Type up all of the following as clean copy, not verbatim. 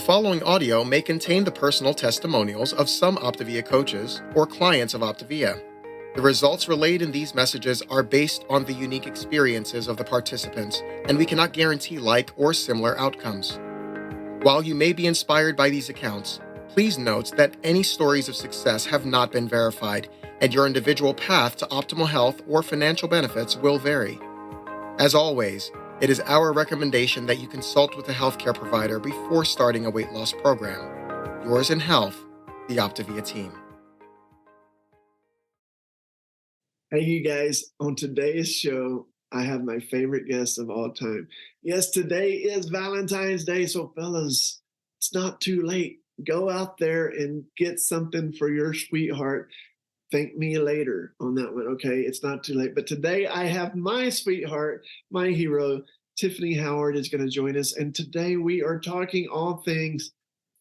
following audio may contain the personal testimonials of some Optavia coaches or clients of Optavia. The results relayed in these messages are based on the unique experiences of the participants, and we cannot guarantee like or similar outcomes. While you may be inspired by these accounts, please note that any stories of success have not been verified, and your individual path to optimal health or financial benefits will vary. As always, it is our recommendation that you consult with a healthcare provider before starting a weight loss program. Yours in health, the Optavia team. Hey, you guys, on today's show, I have my favorite guest of all time. Yes, today is Valentine's Day, so fellas, it's not too late. Go out there and get something for your sweetheart. Thank me later on that one, okay? It's not too late. But today I have my sweetheart, my hero, Tiffany Howard is going to join us. And today we are talking all things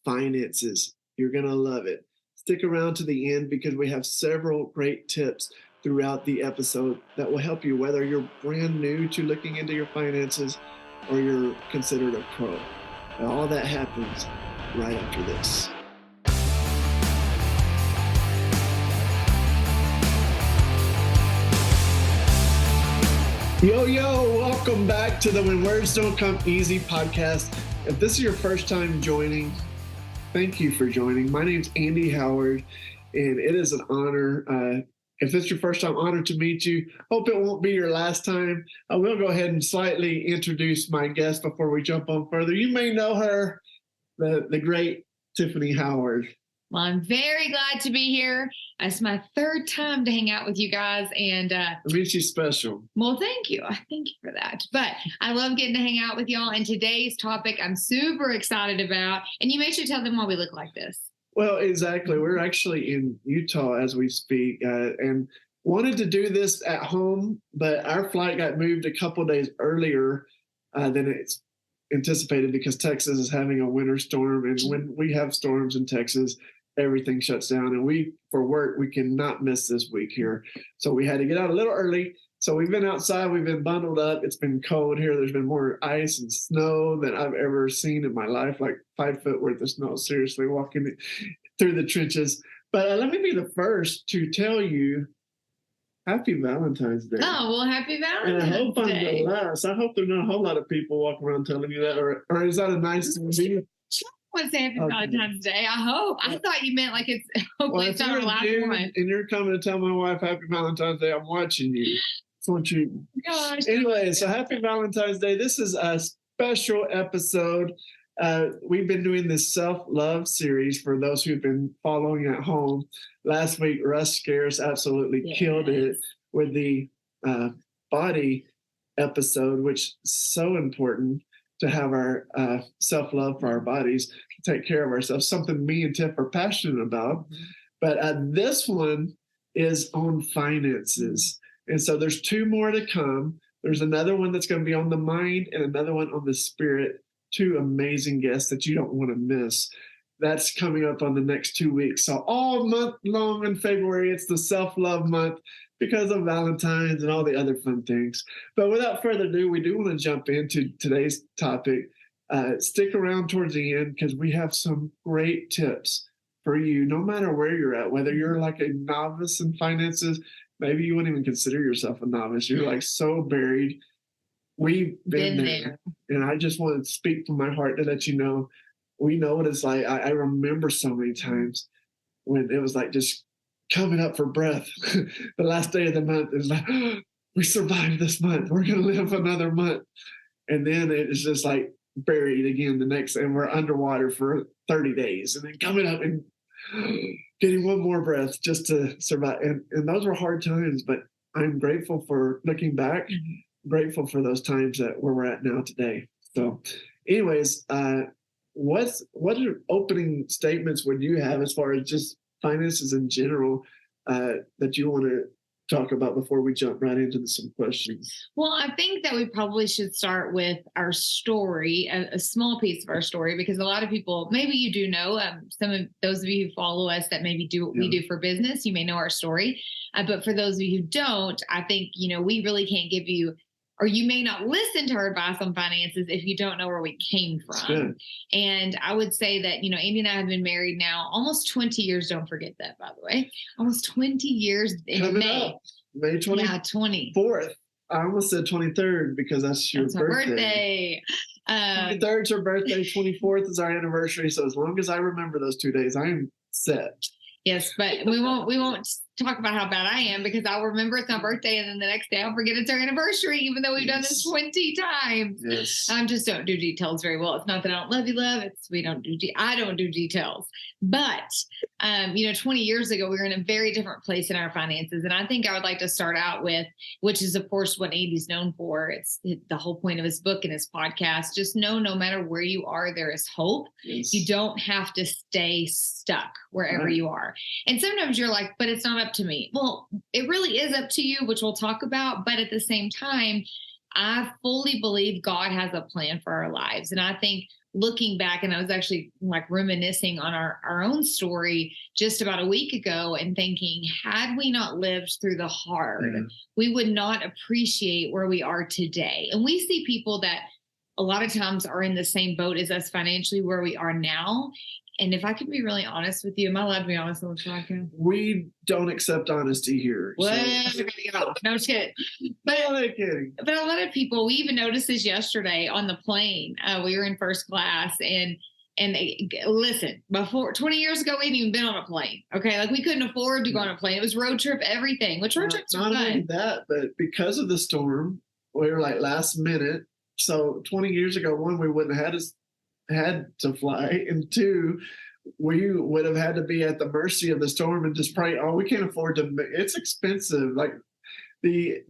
finances. You're going to love it. Stick around to the end because we have several great tips throughout the episode that will help you, whether you're brand new to looking into your finances or you're considered a pro. And all that happens right after this. Yo, welcome back to the When Words Don't Come Easy podcast. If this is your first time joining, thank you for joining. My name's Andy Howard, and it is an honor. If it's your first time, honored to meet you. Hope it won't be your last time. I will go ahead and slightly introduce my guest before we jump on further. You may know her, the great Tiffany Howard. Well, I'm very glad to be here. It's my third time to hang out with you guys. And I mean, she's special. Well, thank you. Thank you for that. But I love getting to hang out with y'all. And today's topic I'm super excited about. And you make sure to tell them why we look like this. Well, exactly. We're actually in Utah as we speak and wanted to do this at home, but our flight got moved a couple of days earlier than it's anticipated because Texas is having a winter storm. And when we have storms in Texas, everything shuts down. And for work, we cannot miss this week here. So we had to get out a little early. So we've been outside. We've been bundled up. It's been cold here. There's been more ice and snow than I've ever seen in my life, like 5 foot worth of snow, seriously, walking through the trenches. But let me be the first to tell you, Happy Valentine's Day. Oh, well, happy Valentine's Day. And I hope I'm the last. I hope there's not a whole lot of people walking around telling you that, or is that a nice thing? I want to say happy Valentine's Day. I hope. I thought you meant like it's hopefully it's not our last one. And you're coming to tell my wife happy Valentine's Day. I'm watching you. That's what you. Gosh. Anyway, so happy Valentine's Day. This is a special episode. We've been doing this self-love series for those who've been following at home. Last week, Russ Scarce absolutely killed it with the body episode, which is so important to have our self-love for our bodies, to take care of ourselves, something me and Tiff are passionate about. But this one is on finances. And so there's two more to come. There's another one that's going to be on the mind and another one on the spirit. Two amazing guests that you don't want to miss. That's coming up on the next 2 weeks. So all month long in February, it's the self-love month because of Valentine's and all the other fun things. But without further ado, we do want to jump into today's topic. Stick around towards the end because we have some great tips for you, no matter where you're at, whether you're like a novice in finances, maybe you wouldn't even consider yourself a novice. You're like so buried. We've been there. And I just want to speak from my heart to let you know, we know what it's like. I remember so many times when it was like just coming up for breath. The last day of the month is like, oh, we survived this month. We're going to live another month. And then it's just like buried again the next, and we're underwater for 30 days. And then coming up and getting one more breath just to survive. And those were hard times, but I'm grateful for looking back. Grateful for those times that where we're at now today. So anyways, what opening statements would you have as far as just finances in general that you want to talk about before we jump right into some questions? Well, I think that we probably should start with our story, a small piece of our story, because a lot of people, maybe you do know, some of those of you who follow us that maybe do what we do for business, you may know our story. But for those of you who don't, I think, we really can't give you or you may not listen to our advice on finances if you don't know where we came from. And I would say that, Andy and I have been married now almost 20 years. Don't forget that, by the way. Almost 20 years in Coming May. Up. May 24th. Yeah, 20. I almost said 23rd because that's your birthday. 23rd is your birthday. 24th is our anniversary. So as long as I remember those 2 days, I am set. Yes, but we won't talk about how bad I am, because I'll remember it's my birthday and then the next day I'll forget it's our anniversary, even though we've done this 20 times. Yes. I just don't do details very well. It's not that I don't love you, love. It's I don't do details. But 20 years ago, we were in a very different place in our finances. And I think I would like to start out with, which is, of course, what Andy's known for. It's the whole point of his book and his podcast. Just know, no matter where you are, there is hope. Yes. You don't have to stay stuck wherever you are. And sometimes you're like, but it's not up to me. Well, it really is up to you, which we'll talk about. But at the same time, I fully believe God has a plan for our lives. And I think looking back, and I was actually reminiscing on our own story just about a week ago and thinking, had we not lived through the hard, we would not appreciate where we are today. And we see people that a lot of times are in the same boat as us financially where we are now. And if I can be really honest with you, am I allowed to be honest on this podcast? We don't accept honesty here. Well, so. No, I'm just kidding. But a lot of people, we even noticed this yesterday on the plane. We were in first class, and listen, before 20 years ago, we hadn't even been on a plane. Okay, we couldn't afford to go on a plane. It was road trip, everything. Which road trips are fun. Not only that, but because of the storm, we were last minute. So 20 years ago, one, we wouldn't have had to fly, and two, we would have had to be at the mercy of the storm and just pray. Oh, we can't afford to. It's expensive. The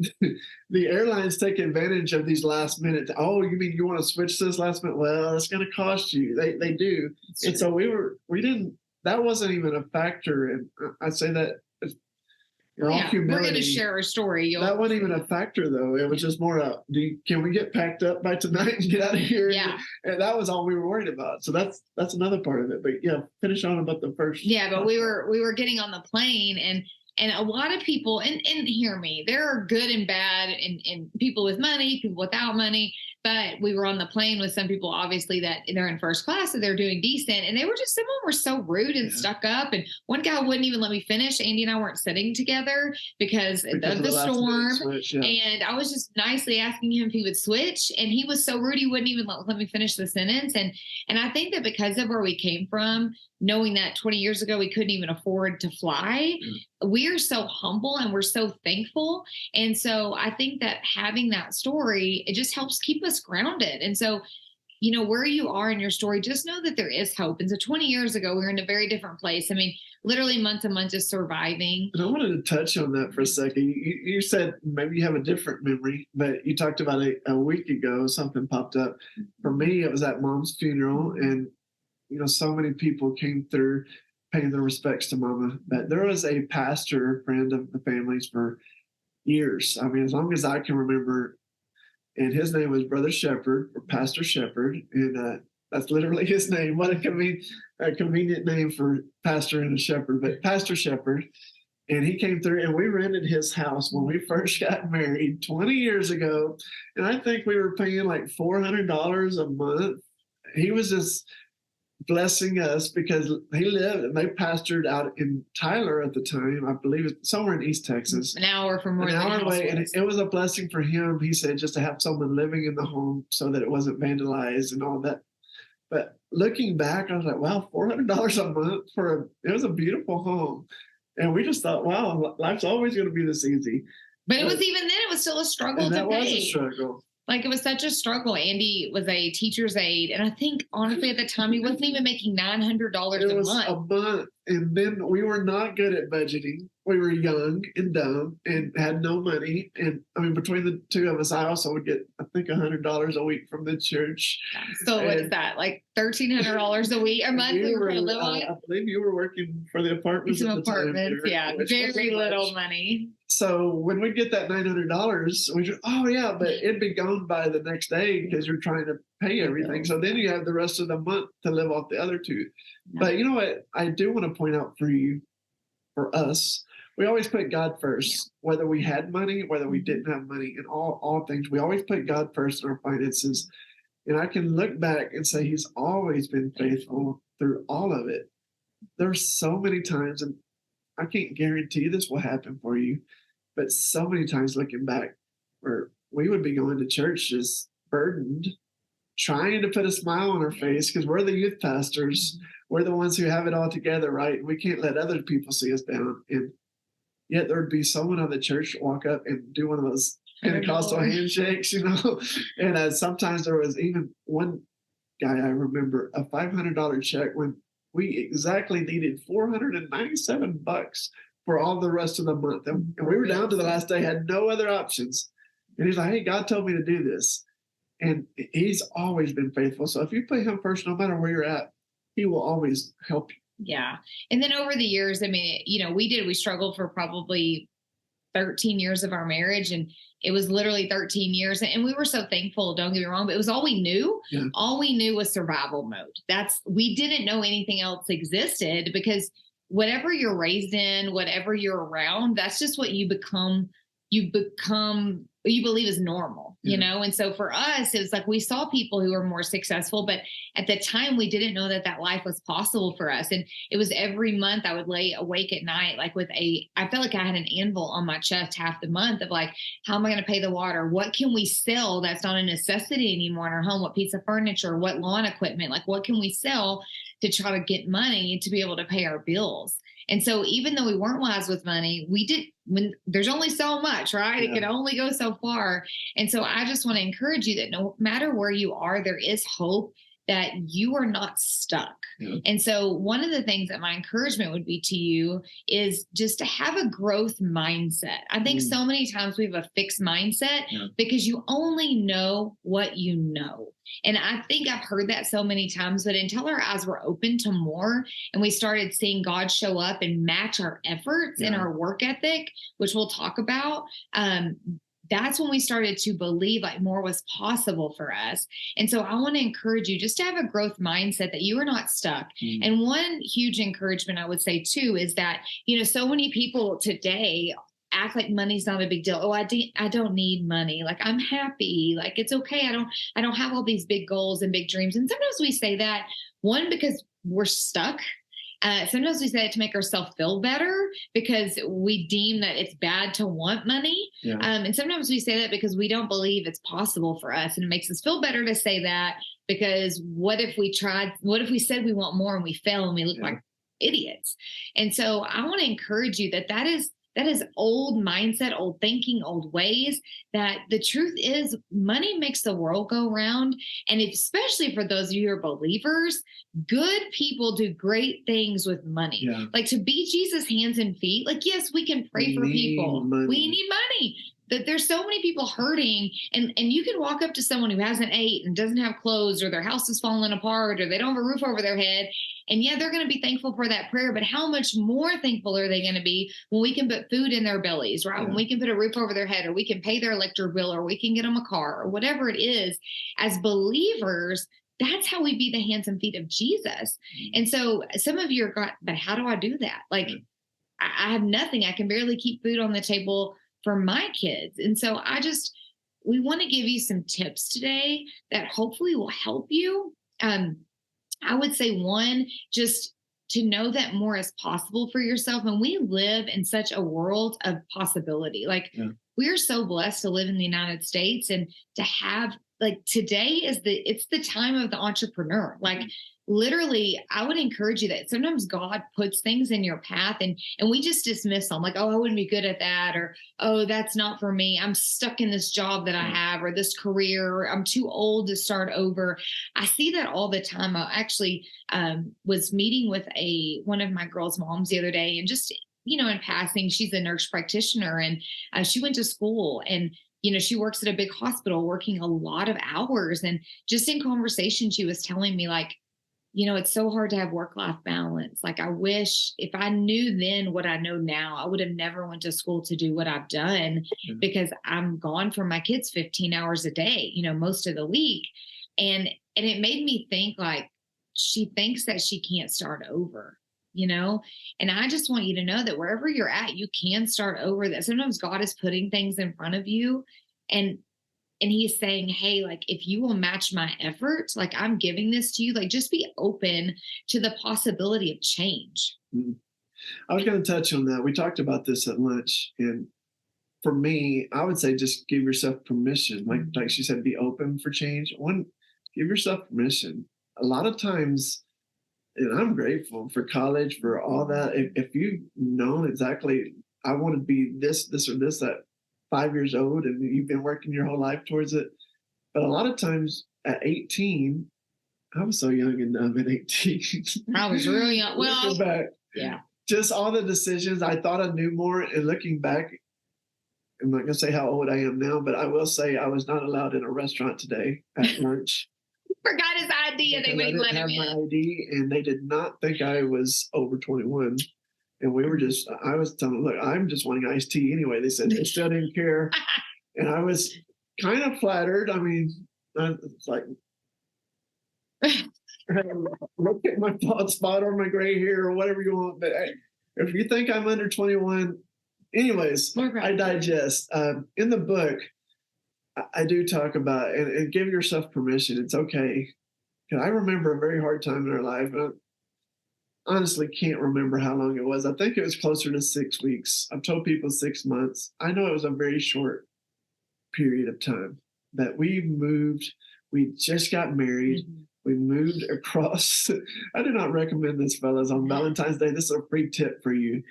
airlines take advantage of these last minute. Oh, you mean you want to switch this last minute? Well, it's going to cost you. They do. And so we didn't. That wasn't even a factor. And I say that. We're going to share our story. That wasn't even a factor, though. It was just more can we get packed up by tonight and get out of here? Yeah. And that was all we were worried about. So that's another part of it. But finish on about the first. Yeah, but we were getting on the plane, and a lot of people, and hear me, there are good and bad, and people with money, people without money. But we were on the plane with some people, obviously, that they're in first class, so they're doing decent. And some of them were so rude and stuck up. And one guy wouldn't even let me finish. Andy and I weren't sitting together because of the storm. And I was just nicely asking him if he would switch. And he was so rude, he wouldn't even let me finish the sentence. And I think that because of where we came from, knowing that 20 years ago we couldn't even afford to fly, we are so humble and we're so thankful. And so I think that having that story, it just helps keep us grounded. And so, where you are in your story, just know that there is hope. And so 20 years ago, we were in a very different place. I mean, literally month to month just surviving. And I wanted to touch on that for a second. You said maybe you have a different memory, but you talked about a week ago, something popped up. For me, it was at Mom's funeral, and so many people came through paying their respects to Mama. But there was a pastor, friend of the family's for years. I mean, as long as I can remember, and his name was Brother Shepherd, or Pastor Shepherd, and that's literally his name. What a convenient name for pastor and a shepherd, but Pastor Shepherd. And he came through, and we rented his house when we first got married 20 years ago. And I think we were paying $400 a month. He was just blessing us because he lived, and they pastored out in Tyler at the time. I believe it's somewhere in East Texas. An hour from where an hour away, and it was a blessing for him. He said just to have someone living in the home so that it wasn't vandalized and all that. But looking back, I was like, wow, $400 a month it was a beautiful home. And we just thought, wow, life's always going to be this easy. But it was still a struggle to pay. That was a struggle. It was such a struggle. Andy was a teacher's aide. And I think, honestly, at the time, he wasn't even making $900 a month. A month. And then we were not good at budgeting. We were young and dumb and had no money. And I mean, between the two of us, I also would get, I think, $100 a week from the church. So what is that? $1,300 a week, a month we were to live on? I believe you were working for the apartments. Some apartments, very little money. So when we get that $900, we just, but it'd be gone by the next day because you're trying to pay everything. So then you have the rest of the month to live off the other two. But you know what? I do want to point out for us, we always put God first, Yeah. whether we had money, whether we didn't have money, in all things. We always put God first in our finances. And I can look back and say he's always been faithful through all of it. There's so many times, and I can't guarantee this will happen for you, but so many times looking back where we would be going to church just burdened, trying to put a smile on our face because we're the youth pastors. We're the ones who have it all together, right? We can't let other people see us down. And yet there'd be someone on the church walk up and do one of those Pentecostal handshakes, And sometimes there was even one guy I remember, a $500 check when we exactly needed $497 for all the rest of the month. And we were down to the last day, had no other options. And he's like, hey, God told me to do this. And he's always been faithful. So if you put him first, no matter where you're at, he will always help you. Yeah. And then over the years, I mean, we struggled for probably 13 years of our marriage, and it was literally 13 years. And we were so thankful, don't get me wrong, but it was all we knew. Yeah. All we knew was survival mode. We didn't know anything else existed, because whatever you're raised in, whatever you're around, that's just what you become, you believe is normal, And so for us, it was like we saw people who were more successful, but at the time we didn't know that life was possible for us. And it was every month I would lay awake at night, like I felt like I had an anvil on my chest half the month of like, how am I going to pay the water? What can we sell that's not a necessity anymore in our home? What piece of furniture, what lawn equipment, like what can we sell to try to get money to be able to pay our bills? And so even though we weren't wise with money, when there's only so much, right? Yeah. It can only go so far. And so I just want to encourage you that no matter where you are, there is hope, that you are not stuck. Yeah. And so one of the things that my encouragement would be to you is just to have a growth mindset. I think so many times we have a fixed mindset because you only know what you know. And I think I've heard that so many times, but until our eyes were open to more and we started seeing God show up and match our efforts and our work ethic, which we'll talk about, that's when we started to believe like more was possible for us. And so I want to encourage you just to have a growth mindset, that you are not stuck. And one huge encouragement I would say too is that, so many people today act like money's not a big deal. Oh, I don't need money. Like I'm happy. Like it's okay. I don't have all these big goals and big dreams. And sometimes we say that, one, because we're stuck. Sometimes we say it to make ourselves feel better because we deem that it's bad to want money. Yeah. And sometimes we say that because we don't believe it's possible for us. And it makes us feel better to say that, because what if we said we want more and we fail and we look like idiots? And so I want to encourage you that is old mindset, old thinking, old ways, that the truth is money makes the world go round. And especially for those of you who are believers, good people do great things with money. Yeah. Like to be Jesus' hands and feet. Like, yes, we can pray for people. We need money. That there's so many people hurting, and you can walk up to someone who hasn't ate and doesn't have clothes, or their house is falling apart, or they don't have a roof over their head. And yeah, they're going to be thankful for that prayer, but how much more thankful are they going to be when we can put food in their bellies, right? Yeah. When we can put a roof over their head, or we can pay their electric bill, or we can get them a car, or whatever it is. As believers, that's how we be the hands and feet of Jesus. And so some of you are, but how do I do that? Like, I have nothing. I can barely keep food on the table for my kids. And so we want to give you some tips today that hopefully will help you. I would say one, just to know that more is possible for yourself. And we live in such a world of possibility. Like we are so blessed to live in the United States, and to have, like, today it's the time of the entrepreneur. Like literally, I would encourage you that sometimes God puts things in your path and we just dismiss them. Like, oh, I wouldn't be good at that. Or, oh, that's not for me. I'm stuck in this job that I have, or this career, or I'm too old to start over. I see that all the time. I actually was meeting with one of my girls' moms the other day, and just, in passing, she's a nurse practitioner, and she went to school, and she works at a big hospital working a lot of hours. And just in conversation, she was telling me, like, it's so hard to have work-life balance. Like, I wish if I knew then what I know now, I would have never went to school to do what I've done, because I'm gone from my kids 15 hours a day, most of the week. And it made me think, like, she thinks that she can't start over, And I just want you to know that wherever you're at, you can start over. That sometimes God is putting things in front of you, and he's saying, hey, like, if you will match my effort, like, I'm giving this to you, like, just be open to the possibility of change. Mhm. I was going to touch on that. We talked about this at lunch, and for me, I would say just give yourself permission. Like she said, be open for change. Give yourself permission. A lot of times, and I'm grateful for college, for all that. If you've known exactly, I want to be this, or this at 5 years old, and you've been working your whole life towards it. But a lot of times at 18, I was so young and dumb at 18. I was real young. Well, looking back, yeah. Just all the decisions, I thought I knew more. And looking back, I'm not going to say how old I am now, but I will say I was not allowed in a restaurant today at lunch. Forgot his ID, and they wouldn't let him in. I didn't have my ID, and they did not think I was over 21. And I was telling them, look, I'm just wanting iced tea anyway. They said they still didn't care. And I was kind of flattered. I mean, it's like, look at my bald spot or my gray hair or whatever you want. But if you think I'm under 21, anyways, I digest. In the book, I do talk about, and give yourself permission. It's okay. Because I remember a very hard time in our life. I honestly can't remember how long it was. I think it was closer to 6 weeks. I've told people 6 months. I know it was a very short period of time that we moved. We just got married. Mm-hmm. We moved across. I do not recommend this, fellas. On Valentine's Day, this is a free tip for you.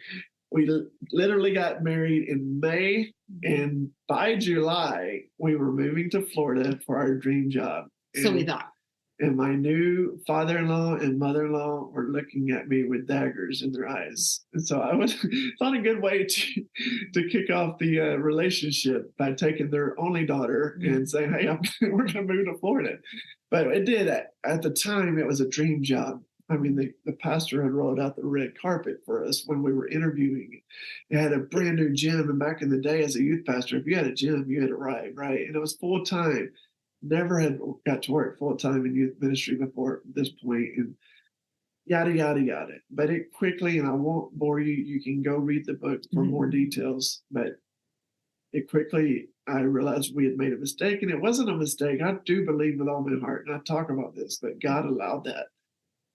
We literally got married in May, and by July, we were moving to Florida for our dream job. So we thought. And my new father-in-law and mother-in-law were looking at me with daggers in their eyes. And so I thought a good way to kick off the relationship by taking their only daughter and saying, hey, we're going to move to Florida. But it did. At the time, it was a dream job. I mean, the pastor had rolled out the red carpet for us when we were interviewing. It had a brand new gym. And back in the day as a youth pastor, if you had a gym, you had a ride, right? And it was full time. Never had got to work full time in youth ministry before this point, and yada, yada, yada. But it quickly, and I won't bore you, you can go read the book for more details. But it quickly, I realized we had made a mistake, and it wasn't a mistake. I do believe with all my heart, and I talk about this, that God allowed that.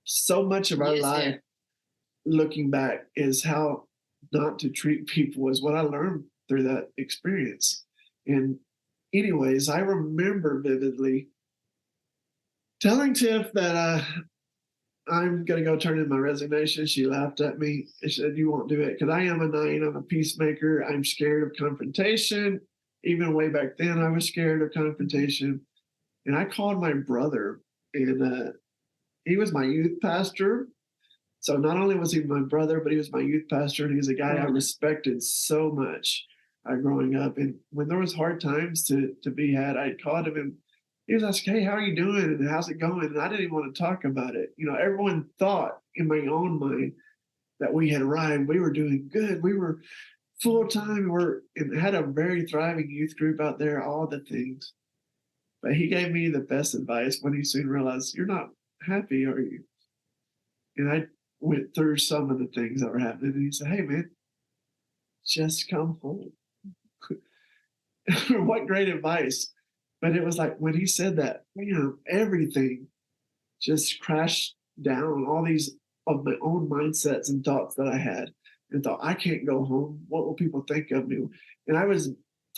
So much of our life, looking back, is how not to treat people, is what I learned through that experience. And anyways, I remember vividly telling Tiff that I'm going to go turn in my resignation. She laughed at me. She said, you won't do it. Because I am a 9. I'm a peacemaker. I'm scared of confrontation. Even way back then, I was scared of confrontation. And I called my brother, and he was my youth pastor. So not only was he my brother, but he was my youth pastor. And he was a guy I respected so much. Growing up, and when there was hard times to be had, I called him and he was asking, hey, how are you doing? And how's it going? And I didn't even want to talk about it. Everyone thought in my own mind that we had arrived. We were doing good. We were full time. And had a very thriving youth group out there, all the things. But he gave me the best advice when he soon realized, you're not happy, are you? And I went through some of the things that were happening. And he said, hey, man, just come home. What great advice. But it was like when he said that, everything just crashed down, all these of my own mindsets and thoughts that I had, and thought, I can't go home. What will people think of me? And I was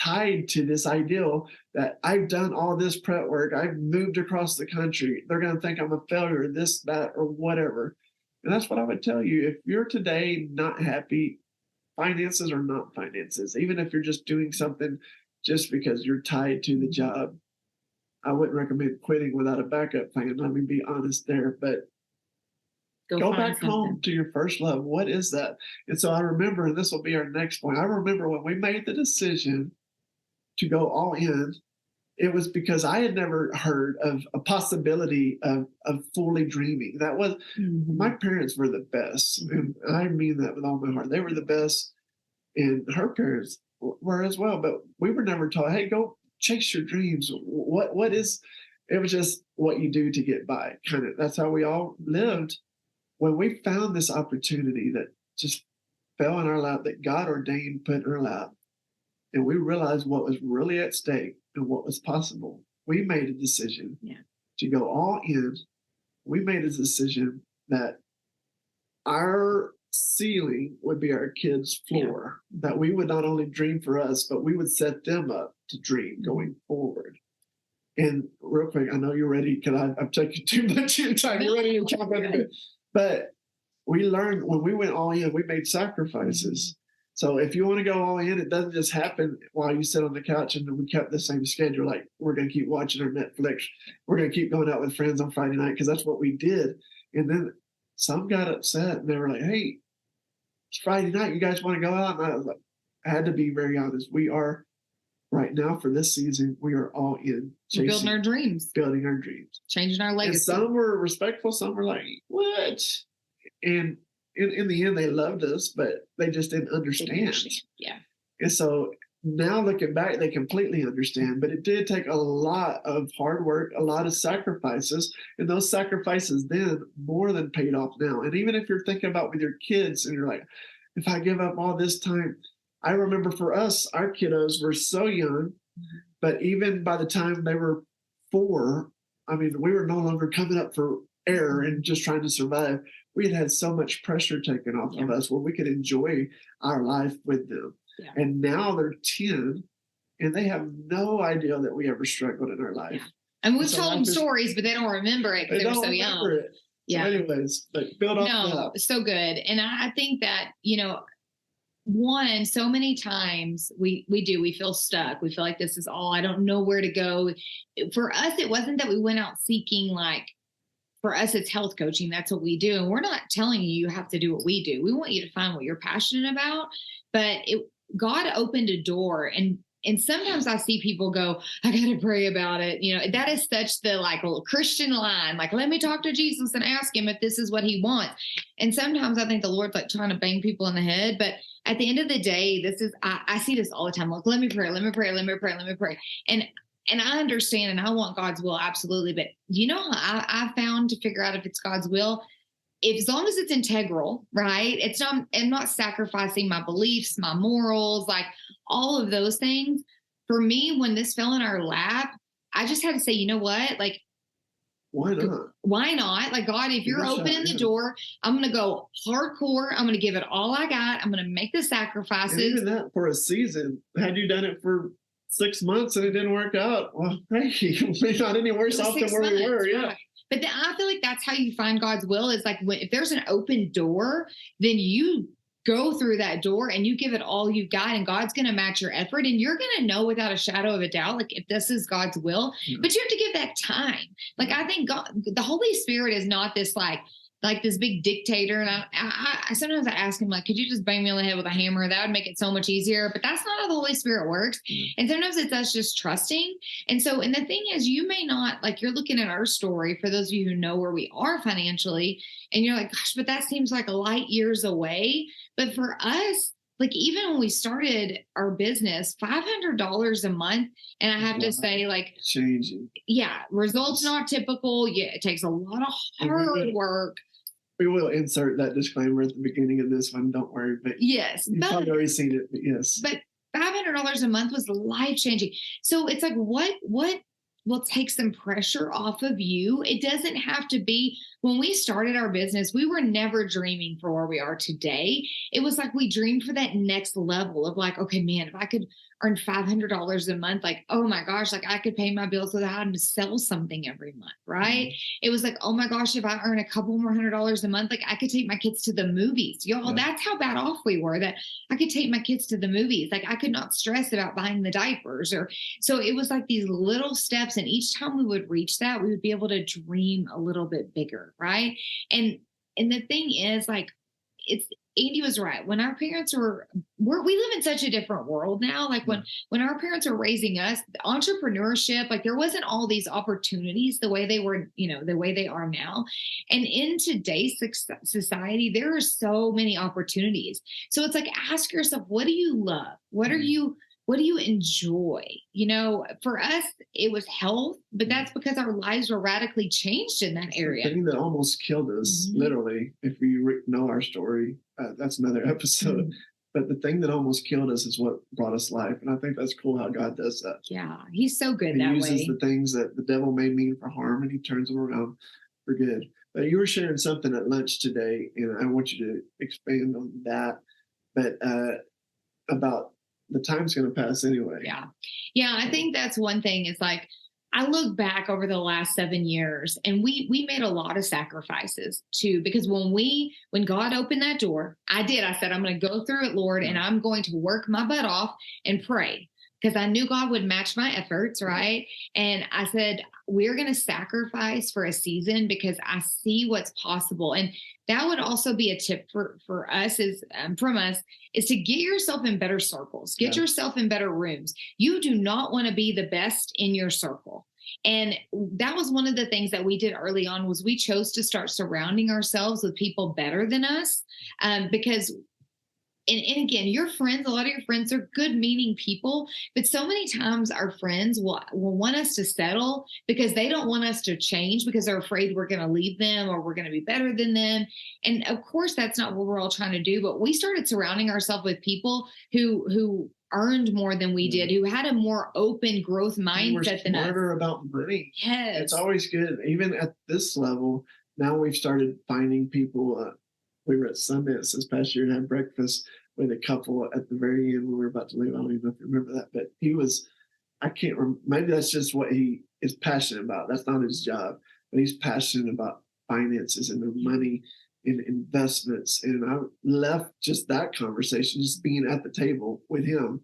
tied to this ideal that I've done all this prep work. I've moved across the country. They're going to think I'm a failure, this, that, or whatever. And that's what I would tell you. If you're today not happy, finances are not finances. Even if you're just doing something just because you're tied to the job, I wouldn't recommend quitting without a backup plan. Let me be honest there. But go back home to your first love. What is that? And so I remember, and this will be our next point, I remember when we made the decision to go all in, it was because I had never heard of a possibility of fully dreaming. That was, my parents were the best. And I mean that with all my heart. They were the best. And her parents were as well. But we were never taught, hey, go chase your dreams. What is, it was just what you do to get by. Kind of, that's how we all lived when we found this opportunity that just fell in our lap, that God ordained put in our lap, and we realized what was really at stake and what was possible, we made a decision to go all in. We made a decision that our ceiling would be our kids' floor, that we would not only dream for us, but we would set them up to dream going forward. And real quick, I know you're ready because I'm taking too much of your time. You're ready to talk about it. But we learned when we went all in, we made sacrifices. So if you want to go all in, it doesn't just happen while you sit on the couch and we kept the same schedule. Like, we're going to keep watching our Netflix. We're going to keep going out with friends on Friday night because that's what we did. And then some got upset and they were like, hey, it's Friday night. You guys want to go out? And I was like, I had to be very honest. We are right now for this season, we are all in. We're building our dreams. Building our dreams. Changing our legacy. And some were respectful. Some were like, what? And in the end, they loved us, but they just didn't understand. Yeah. And so now looking back, they completely understand. But it did take a lot of hard work, a lot of sacrifices. And those sacrifices then more than paid off now. And even if you're thinking about with your kids and you're like, if I give up all this time, I remember for us, our kiddos were so young, but even by the time they were 4, I mean, we were no longer coming up for air and just trying to survive. We had so much pressure taken off of us where we could enjoy our life with them. Yeah. And now they're 10 and they have no idea that we ever struggled in our life. Yeah. And we've told them stories, but they don't remember it because they were so young. It. Yeah. So anyways, but build off that. So good. And I think that, one, so many times we feel stuck. We feel like this is all, I don't know where to go. For us, it wasn't that we went out seeking, like, for us, it's health coaching. That's what we do. And we're not telling you have to do what we do. We want you to find what you're passionate about. But God opened a door. And sometimes I see people go, I got to pray about it. That is such the little Christian line. Like, let me talk to Jesus and ask him if this is what he wants. And sometimes I think the Lord's like trying to bang people in the head. But at the end of the day, I see this all the time. Like, let me pray. And I understand and I want God's will, absolutely. But I found to figure out if it's God's will, as long as it's integral, right? I'm not sacrificing my beliefs, my morals, like all of those things. For me, when this fell in our lap, I just had to say, you know what? Like, why not? Why not? Like, God, if you're opening the door, I'm going to go hardcore. I'm going to give it all I got. I'm going to make the sacrifices. And even that for a season, had you done it for 6 months and it didn't work out, well, hey, we're not any worse off than where we were. Yeah. Right. But then I feel like that's how you find God's will, is like if there's an open door, then you go through that door and you give it all you've got, and God's going to match your effort, and you're going to know without a shadow of a doubt, like, if this is God's will. But you have to give that time. Like, I think God, the Holy Spirit is not this like this big dictator. And I sometimes I ask him, like, could you just bang me on the head with a hammer? That would make it so much easier. But that's not how the Holy Spirit works. And sometimes it's us just trusting. And the thing is, you may not, like, you're looking at our story, for those of you who know where we are financially, and you're like, gosh, but that seems like a light years away. But for us, like, even when we started our business, $500 a month. And I have to say, like, changing. Yeah. Results not typical. Yeah. It takes a lot of hard work. We will insert that disclaimer at the beginning of this one. Don't worry. But yes, you've probably already seen it. But yes. But $500 a month was life-changing. So it's like, what will take some pressure off of you? It doesn't have to be. When we started our business, we were never dreaming for where we are today. It was like we dreamed for that next level of, like, okay, man, if I could earn $500 a month, like, oh my gosh, like, I could pay my bills without having to sell something every month, right? It was like, oh my gosh, if I earn a couple more $100 a month, like, I could take my kids to the movies. Y'all, that's how bad off we were, that I could take my kids to the movies. Like, I could not stress about buying the diapers. So it was like these little steps. And each time we would reach that, we would be able to dream a little bit bigger. Right. And the thing is, like, Andy was right. When our parents we live in such a different world now. Like, when our parents were raising us, entrepreneurship, like, there wasn't all these opportunities the way they were, the way they are now. And in today's society, there are so many opportunities. So it's like, ask yourself, what do you love? What are you what do you enjoy? For us, it was health, but that's because our lives were radically changed in that The area. thing that almost killed us, literally, if you know our story, that's another episode. But the thing that almost killed us is what brought us life. And I think that's cool how God does that. Yeah, he's so good He that uses way. the things that the devil made mean for harm, and he turns them around for good. But you were sharing something at lunch today, and I want you to expand on that. But about the time's going to pass anyway. Yeah. Yeah. I think that's one thing. It's like, I look back over the last 7 years and we made a lot of sacrifices too, because when God opened that door, I said, I'm going to go through it, Lord, and I'm going to work my butt off and pray because I knew God would match my efforts. Right. And I said, we're going to sacrifice for a season because I see what's possible. And that would also be a tip for us from us is to get yourself in better circles, get yourself in better rooms. You do not want to be the best in your circle. And that was one of the things that we did early on was we chose to start surrounding ourselves with people better than us because and again, your friends, a lot of your friends are good meaning people, but so many times our friends will want us to settle because they don't want us to change because they're afraid we're going to leave them or we're going to be better than them. And of course, that's not what we're all trying to do. But we started surrounding ourselves with people who earned more than we did, who had a more open growth mindset than us. Smarter about money. Yes. It's always good. Even at this level, now we've started finding people. We were at Sundance this past year and had breakfast with a couple at the very end when we were about to leave. I don't even know if you remember that, but he was, I can't remember, maybe that's just what he is passionate about. That's not his job, but he's passionate about finances and the money and investments. And I left just that conversation, just being at the table with him,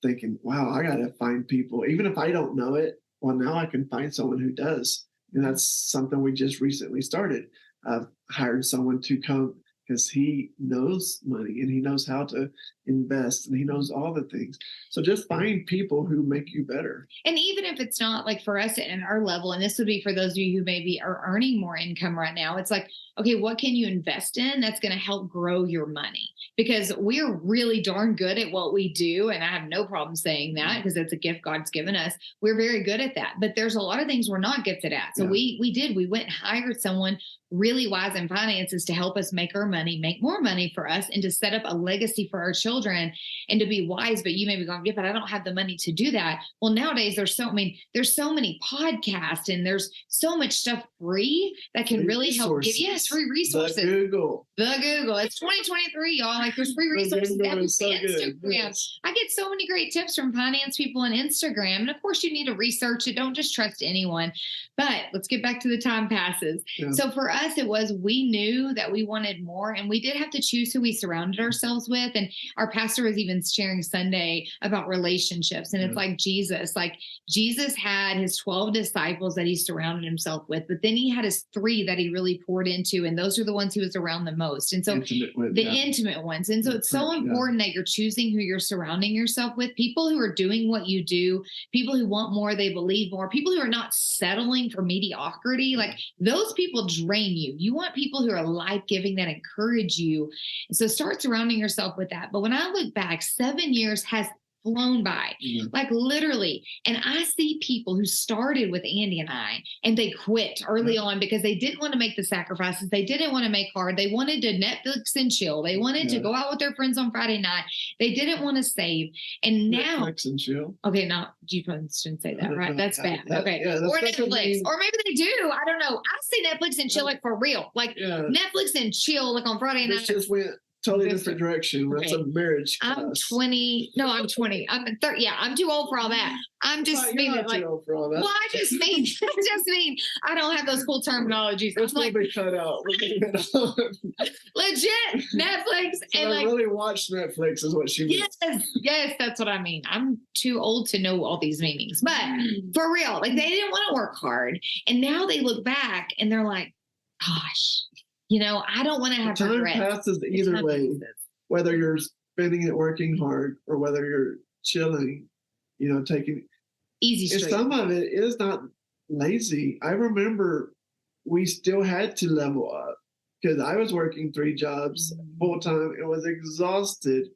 thinking, wow, I got to find people, even if I don't know it. Well, now I can find someone who does. And that's something we just recently started. I've hired someone to come because he knows money and he knows how to invest and he knows all the things. So just find people who make you better. And even if it's not like for us at our level, and this would be for those of you who maybe are earning more income right now, it's like, okay, what can you invest in that's going to help grow your money? Because we're really darn good at what we do. And I have no problem saying that because it's a gift God's given us. We're very good at that. But there's a lot of things we're not gifted at. So we went and hired someone really wise in finances to help us make our money, make more money for us, and to set up a legacy for our children and to be wise. But you may be going, yeah, but I don't have the money to do that. Well, nowadays there's so many podcasts and there's so much stuff free that can really help give free resources. The Google. It's 2023, y'all. Like there's free resources. Instagram. Yes. I get so many great tips from finance people on Instagram. And of course you need to research it. Don't just trust anyone. But let's get back to the time passes. Yeah. So for us, we knew that we wanted more, and we did have to choose who we surrounded ourselves with. And our pastor was even sharing Sunday about relationships. And it's like Jesus had his 12 disciples that he surrounded himself with, but then he had his 3 that he really poured into. And those are the ones he was around the most. And so intimate ones. And so it's so important that you're choosing who you're surrounding yourself with, people who are doing what you do, people who want more, they believe more, people who are not settling for mediocrity. Like those people drain you. You want people who are life-giving, that encourage you. And so start surrounding yourself with that. But when I look back, 7 years has flown by, like literally. And I see people who started with Andy and I, and they quit early on because they didn't want to make the sacrifices. They didn't want to make hard. They wanted to Netflix and chill. They wanted to go out with their friends on Friday night. They didn't want to save. And now, Netflix and chill. Okay, no, you shouldn't say that, right? That's bad. Okay, or Netflix, or maybe they do. I don't know. I see Netflix and chill like for real, like Netflix and chill like on Friday night. Just went totally different direction. That's a marriage class. I'm 20. No, I'm 20. I'm 30. Yeah, I'm too old for all that. I'm just mean like. Too old for all that. Well, I just mean I don't have those cool terminologies. It's like be cut out. Legit Netflix so and I really watch Netflix is what she means. Yes, that's what I mean. I'm too old to know all these meanings, but for real, like they didn't want to work hard, and now they look back and they're like, gosh. I don't want to have regrets. Time passes either way, whether you're spending it working hard or whether you're chilling, taking easy street. Some of it is not lazy. I remember we still had to level up because I was working 3 jobs full time and was exhausted.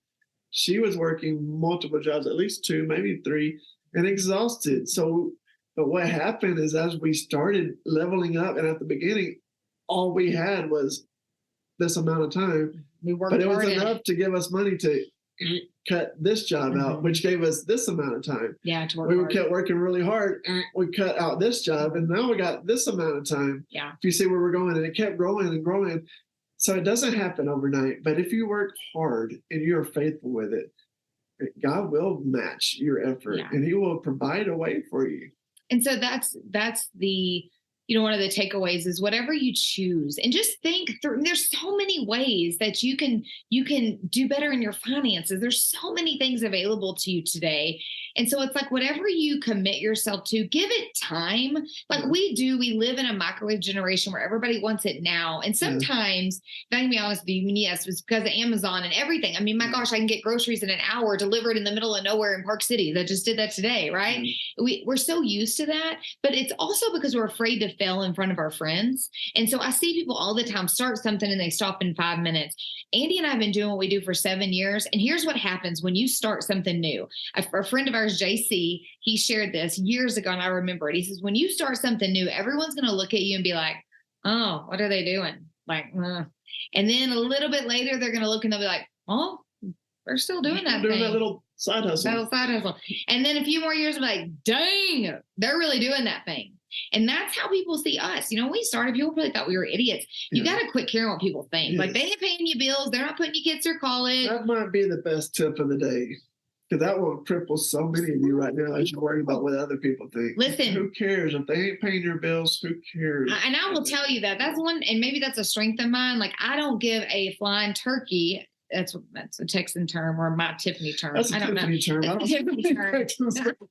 she was working multiple jobs, at least 2, maybe 3, and exhausted. So, but what happened is as we started leveling up, and at the beginning, all we had was this amount of time, but it was enough to give us money to cut this job out, which gave us this amount of time. Yeah, to work we hard. kept working really hard. We cut out this job, and now we got this amount of time. Yeah. If you see where we're going, and it kept growing and growing. So it doesn't happen overnight, but if you work hard and you're faithful with it, God will match your effort, and He will provide a way for you. And so that's the, one of the takeaways is whatever you choose, and just think through. There's so many ways that you can do better in your finances. There's so many things available to you today. And so it's like, whatever you commit yourself to, give it time. Like we live in a microwave generation where everybody wants it now. And sometimes, if I can be honest with you, yes, it's because of Amazon and everything. I mean, my gosh, I can get groceries in an hour delivered in the middle of nowhere in Park City. I just did that today, right? We're so used to that, but it's also because we're afraid to fail in front of our friends. And so I see people all the time start something and they stop in 5 minutes. Andy and I have been doing what we do for 7 years. And here's what happens when you start something new. A friend of ours, JC, he shared this years ago, and I remember it. He says, when you start something new, everyone's going to look at you and be like, oh, what are they doing? Like, and then a little bit later, they're going to look and they'll be like, oh, we're still doing that thing. That little side hustle. And then a few more years, they'll be like, dang, they're really doing that thing. And that's how people see us. When we started, people really thought we were idiots. You got to quit caring what people think. Like, they ain't paying you bills. They're not putting your kids through college. That might be the best tip of the day. Because that will cripple so many of you right now as you're worried about what other people think. Listen. Who cares? If they ain't paying your bills, who cares? And I will tell you that's one, and maybe that's a strength of mine. Like, I don't give a flying turkey. That's a Texan term, or my Tiffany term. That's a Tiffany term. I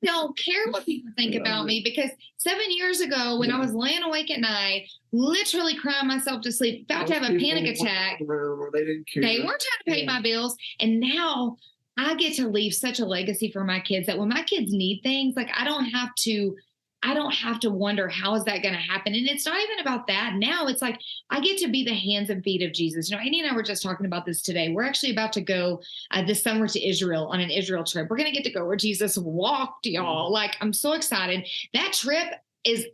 don't care what people think about me, because 7 years ago, when I was laying awake at night, literally crying myself to sleep, about to have a panic attack, they didn't care. They weren't trying to pay my bills, and now I get to leave such a legacy for my kids that when my kids need things, like I don't have to wonder how is that going to happen. And it's not even about that. Now it's like, I get to be the hands and feet of Jesus. Andy and I were just talking about this today. We're actually about to go this summer to Israel on an Israel trip. We're going to get to go where Jesus walked, y'all. Like, I'm so excited. That trip is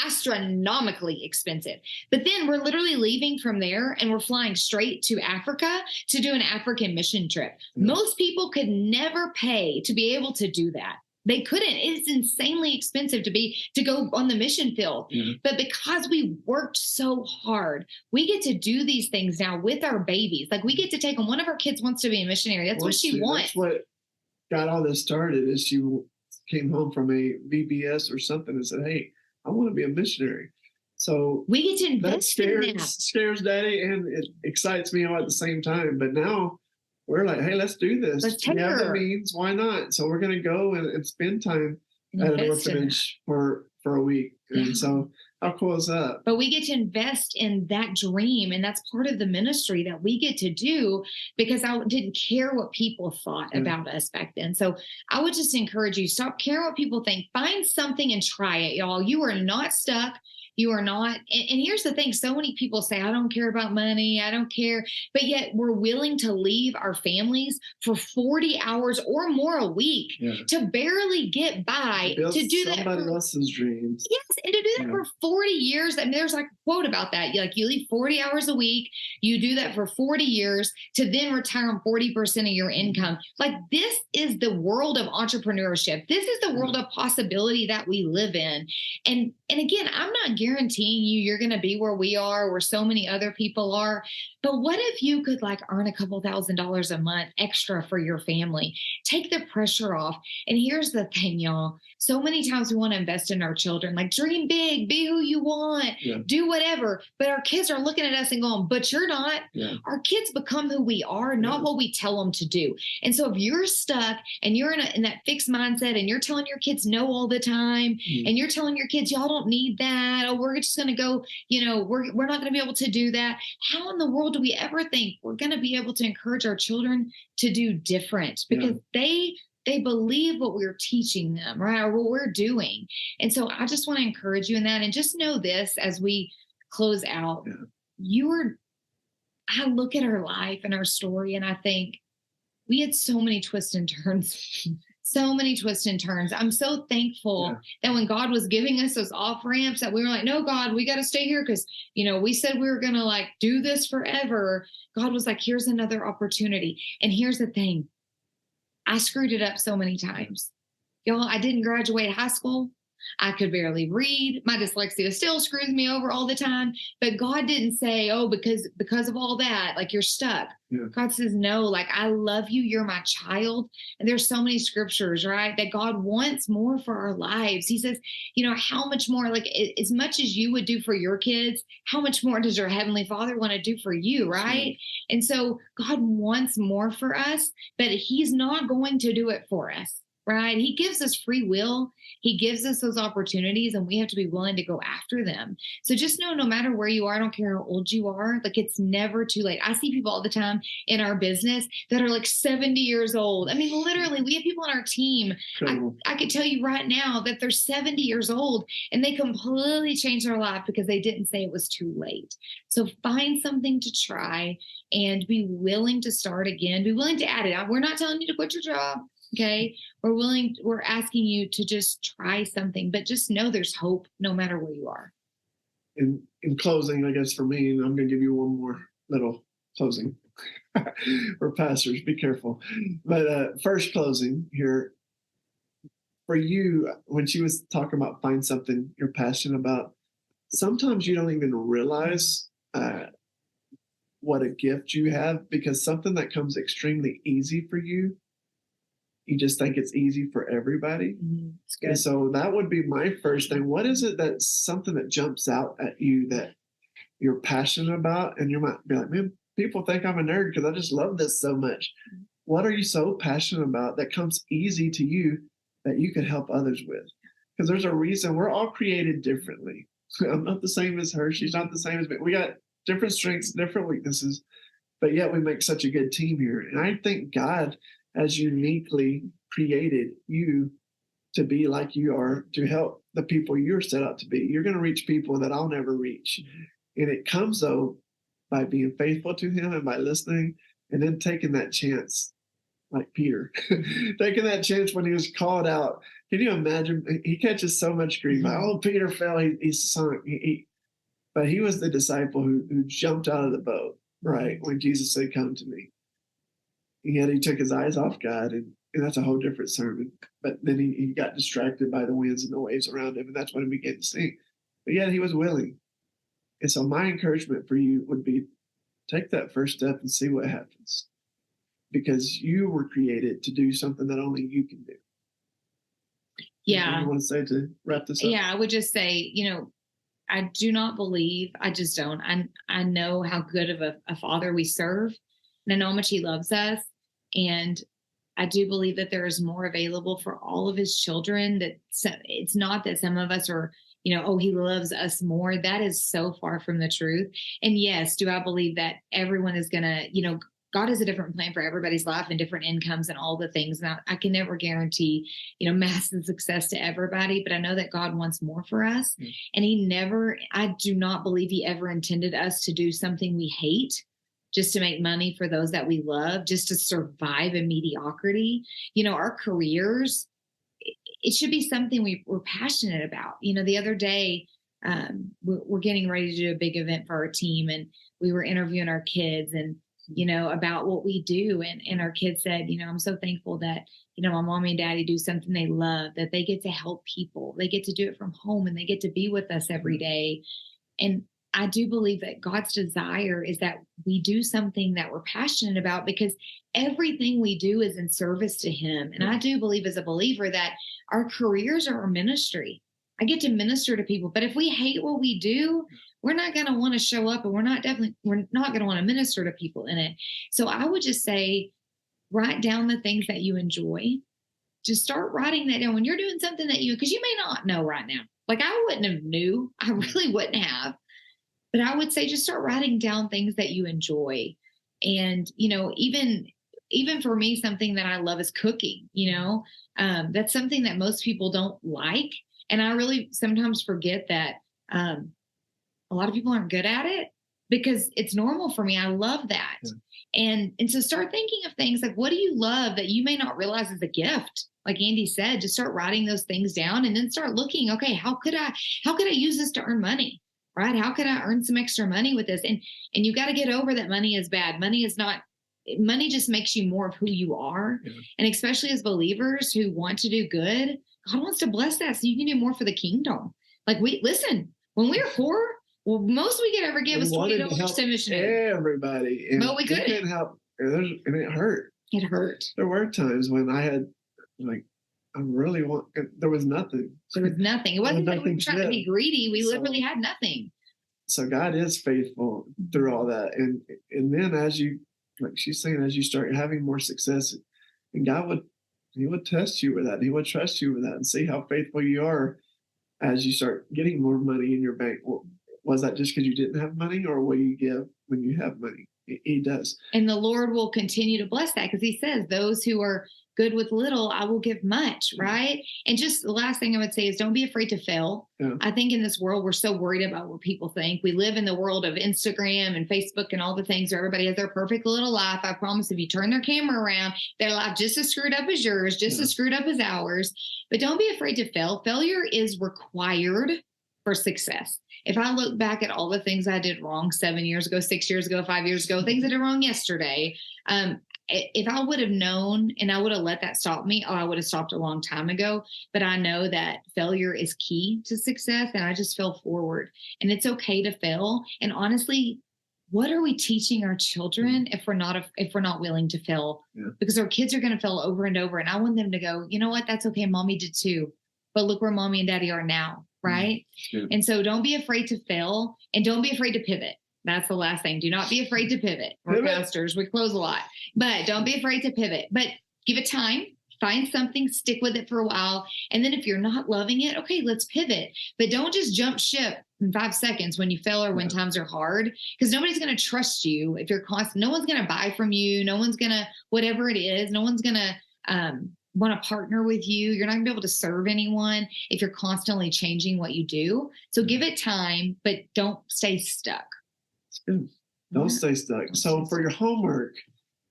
astronomically expensive. But then we're literally leaving from there and we're flying straight to Africa to do an African mission trip. Most people could never pay to be able to do that. They couldn't. It's insanely expensive to go on the mission field. But because we worked so hard, we get to do these things now with our babies. Like, we get to take them. One of our kids wants to be a missionary. That's what she wants. That's what got all this started, is she came home from a VBS or something and said, hey, I want to be a missionary. So we get to invest in that. Scares Daddy, and it excites me all at the same time. But now we're like, hey, let's do this. Let's take we have her. the means. Why not? So we're going to go and spend time at an orphanage for a week. And so how cool is that? But we get to invest in that dream. And that's part of the ministry that we get to do, because I didn't care what people thought about us back then. So I would just encourage you, stop caring what people think. Find something and try it, y'all. You are not stuck. You are not. And here's the thing. So many people say, I don't care about money. I don't care. But yet we're willing to leave our families for 40 hours or more a week to barely get by, to do that. Somebody else's dreams. Yes. And to do that for 40 years. I mean, there's like a quote about that. You leave 40 hours a week. You do that for 40 years to then retire on 40% of your income. Like, this is the world of entrepreneurship. This is the world of possibility that we live in. And again, I'm not guaranteeing you're going to be where we are, where so many other people are. But what if you could earn a couple $1,000s a month extra for your family? Take the pressure off. And here's the thing, y'all. So many times we want to invest in our children, dream big, be who you want, do whatever. But our kids are looking at us and going, but you're not. Our kids become who we are, not what we tell them to do. And so if you're stuck and you're in that fixed mindset and you're telling your kids no all the time, and you're telling your kids, y'all don't need that. Oh, we're just going to go, we're not going to be able to do that. How in the world do we ever think we're going to be able to encourage our children to do different? Because they believe what we're teaching them, right? Or what we're doing. And so I just want to encourage you in that. And just know this as we close out, I look at our life and our story and I think, we had so many twists and turns. So many twists and turns. I'm so thankful that when God was giving us those off ramps, that we were like, no, God, we got to stay here because, we said we were going to like do this forever. God was like, here's another opportunity. And here's the thing. I screwed it up so many times. Y'all, I didn't graduate high school. I could barely read. My dyslexia still screws me over all the time. But God didn't say, oh, because of all that, like you're stuck. Yeah. God says, no, like I love you. You're my child. And there's so many scriptures, right? That God wants more for our lives. He says, how much more, like as much as you would do for your kids, how much more does your heavenly Father want to do for you, right? Yeah. And so God wants more for us, but he's not going to do it for us. Right? He gives us free will. He gives us those opportunities and we have to be willing to go after them. So just know, no matter where you are, I don't care how old you are, like it's never too late. I see people all the time in our business that are like 70 years old. I mean, literally, we have people on our team. I could tell you right now that they're 70 years old and they completely changed their life because they didn't say it was too late. So find something to try and be willing to start again. Be willing to add it. We're not telling you to quit your job. Okay. We're asking you to just try something, but just know there's hope no matter where you are. In closing, I guess for me, and I'm going to give you one more little closing for pastors, be careful. But first closing here for you, when she was talking about find something you're passionate about, sometimes you don't even realize what a gift you have because something that comes extremely easy for you, you just think it's easy for everybody. It's good. And so that would be my first thing. What is it that's something that jumps out at you that you're passionate about? And you might be like, man, people think I'm a nerd because I just love this so much. What are you so passionate about that comes easy to you that you could help others with? Because there's a reason we're all created differently. I'm not the same as her. She's not the same as me. We got different strengths, different weaknesses, but yet we make such a good team here. And I think God has uniquely created you to be like you are, to help the people you're set up to be. You're going to reach people that I'll never reach. And it comes, though, by being faithful to him and by listening and then taking that chance, like Peter, taking that chance when he was called out. Can you imagine? He catches so much grief. Like, oh, Peter fell, he's sunk. But he was the disciple who jumped out of the boat, right, when Jesus said, come to me. And yet he took his eyes off God, and that's a whole different sermon. But then he got distracted by the winds and the waves around him, and that's when he began to sink. But yet he was willing. And so my encouragement for you would be take that first step and see what happens. Because you were created to do something that only you can do. Yeah. You want to say to wrap this up? Yeah, I would just say, I do not believe, I just don't. I know how good of a father we serve, and I know how much he loves us. And I do believe that there is more available for all of his children. That it's not that some of us are, oh, he loves us more. That is so far from the truth. And yes, do I believe that everyone is going to, God has a different plan for everybody's life and different incomes and all the things. Now, I can never guarantee, massive success to everybody, but I know that God wants more for us. And I do not believe he ever intended us to do something we hate just to make money for those that we love, just to survive in mediocrity. Our careers, it should be something we're passionate about. The other day, we're getting ready to do a big event for our team, and we were interviewing our kids and, about what we do. And our kids said, I'm so thankful that, my mommy and daddy do something they love, that they get to help people. They get to do it from home and they get to be with us every day. And I do believe that God's desire is that we do something that we're passionate about, because everything we do is in service to him. And I do believe as a believer that our careers are our ministry. I get to minister to people, but if we hate what we do, we're not going to want to show up, and we're not going to want to minister to people in it. So I would just say, write down the things that you enjoy. Just start writing that down when you're doing something that because you may not know right now. Like I wouldn't have knew. I really wouldn't have. But I would say just start writing down things that you enjoy. And, even for me, something that I love is cooking, that's something that most people don't like. And I really sometimes forget that a lot of people aren't good at it. because it's normal for me. I love that. And so start thinking of things like, what do you love that you may not realize is a gift? Like Andy said, just start writing those things down and then start looking, okay, how could I use this to earn money? Right? How could I earn some extra money with this? And you got to get over that money is bad. Money just makes you more of who you are. Yeah. And especially as believers who want to do good, God wants to bless that so you can do more for the kingdom. Like when we were poor, well, most we could ever give was $20 to missionary. Everybody. And but we couldn't help. And it hurt. It hurt. There were times when I had there was nothing. There was nothing. It wasn't that we were trying to be greedy. We literally had nothing. So God is faithful through all that. And then as you, like she's saying, as you start having more success, and God He would test you with that. He would trust you with that and see how faithful you are as you start getting more money in your bank. Well, was that just because you didn't have money, or will you give when you have money? He does. And the Lord will continue to bless that because He says, those who are good with little, I will give much, right? And just the last thing I would say is don't be afraid to fail. Yeah. I think in this world, we're so worried about what people think. We live in the world of Instagram and Facebook and all the things where everybody has their perfect little life. I promise if you turn their camera around, their life just as screwed up as yours, just as screwed up as ours. But don't be afraid to fail. Failure is required for success. If I look back at all the things I did wrong 7 years ago, 6 years ago, 5 years ago, things I did wrong yesterday, if I would have known and I would have let that stop me, I would have stopped a long time ago. But I know that failure is key to success, and I just fell forward. And it's okay to fail. And honestly, what are we teaching our children if we're not willing to fail? Yeah. Because our kids are going to fail over and over. And I want them to go, you know what? That's okay. Mommy did too. But look where mommy and daddy are now. Right. Yeah. And so don't be afraid to fail, and don't be afraid to pivot. That's the last thing. Do not be afraid to pivot. We're pastors. We close a lot, but don't be afraid to pivot, but give it time, find something, stick with it for a while. And then if you're not loving it, okay, let's pivot, but don't just jump ship in 5 seconds when you fail or when times are hard, because nobody's going to trust you. If you're constant, no one's going to buy from you. No one's going to, whatever it is, no one's going to, want to partner with you. You're not gonna be able to serve anyone if you're constantly changing what you do. So give it time, but don't stay stuck. Good. Don't stay stuck. So for your homework,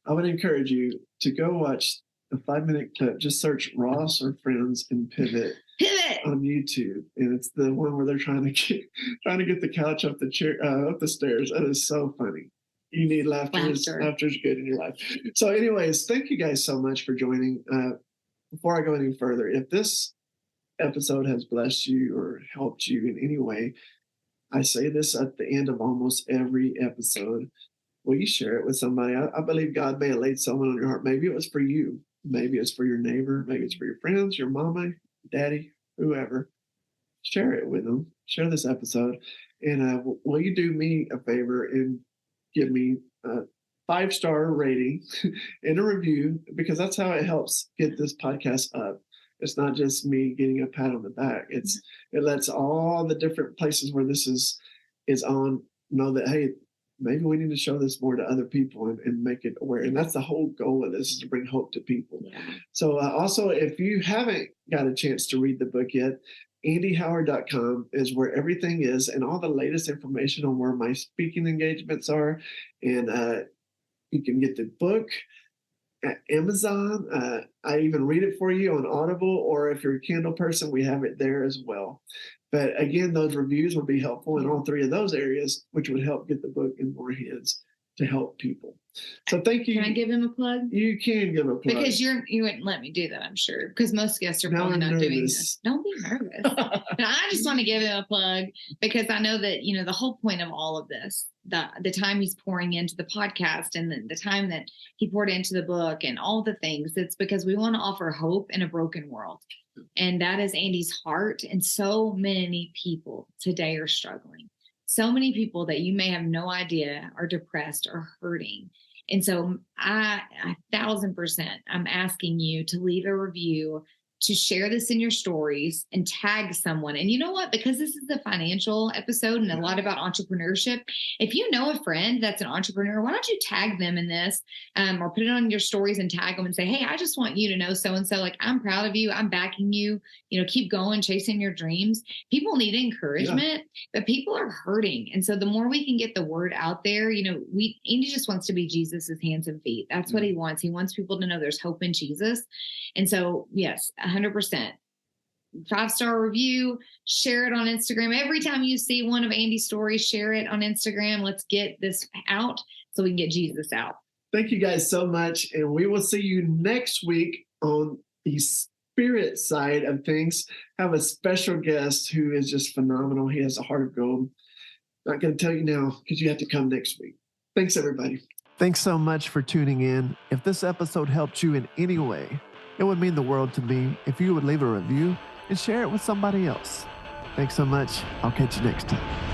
I would encourage you to go watch a 5-minute clip. Just search Ross or Friends and Pivot on YouTube, and it's the one where they're trying to get the couch up the stairs. That is so funny. You need laughter. Laughter is good in your life. So, anyways, thank you guys so much for joining. Before I go any further, if this episode has blessed you or helped you in any way, I say this at the end of almost every episode. Will you share it with somebody? I believe God may have laid someone on your heart. Maybe it was for you. Maybe it's for your neighbor. Maybe it's for your friends, your mama, daddy, whoever. Share it with them. Share this episode. And will you do me a favor and give me a 5-star rating and a review, because that's how it helps get this podcast up. It's not just me getting a pat on the back. It lets all the different places where this is on know that, hey, maybe we need to show this more to other people and make it aware. And that's the whole goal of this, is to bring hope to people. Yeah. So also, if you haven't got a chance to read the book yet, andyhoward.com is where everything is, and all the latest information on where my speaking engagements are. And you can get the book at Amazon. I even read it for you on Audible, or if you're a Kindle person, we have it there as well. But again, those reviews will be helpful in all 3 of those areas, which would help get the book in more hands to help people. So thank you. Can I give him a plug? You can give a plug. Because you wouldn't let me do that, I'm sure. Because most guests are probably not doing this. Don't be nervous. But I just want to give him a plug because I know that, the whole point of all of this, the time he's pouring into the podcast and the time that he poured into the book and all the things, it's because we want to offer hope in a broken world. And that is Andy's heart. And so many people today are struggling. So many people that you may have no idea are depressed or hurting. And so 1,000%, I'm asking you to leave a review, to share this in your stories and tag someone. And you know what? Because this is a financial episode and a lot about entrepreneurship, if you know a friend that's an entrepreneur, why don't you tag them in this, or put it on your stories and tag them and say, hey, I just want you to know so-and-so, like, I'm proud of you. I'm backing you, keep going, chasing your dreams. People need encouragement, but people are hurting. And so the more we can get the word out there, Andy just wants to be Jesus's hands and feet. That's what he wants. He wants people to know there's hope in Jesus. And so, yes, 100%. 5-star review, share it on Instagram. Every time you see one of Andy's stories, share it on Instagram. Let's get this out so we can get Jesus out. Thank you guys so much. And we will see you next week on the spirit side of things. I have a special guest who is just phenomenal. He has a heart of gold. Not going to tell you now because you have to come next week. Thanks, everybody. Thanks so much for tuning in. If this episode helped you in any way, it would mean the world to me if you would leave a review and share it with somebody else. Thanks so much. I'll catch you next time.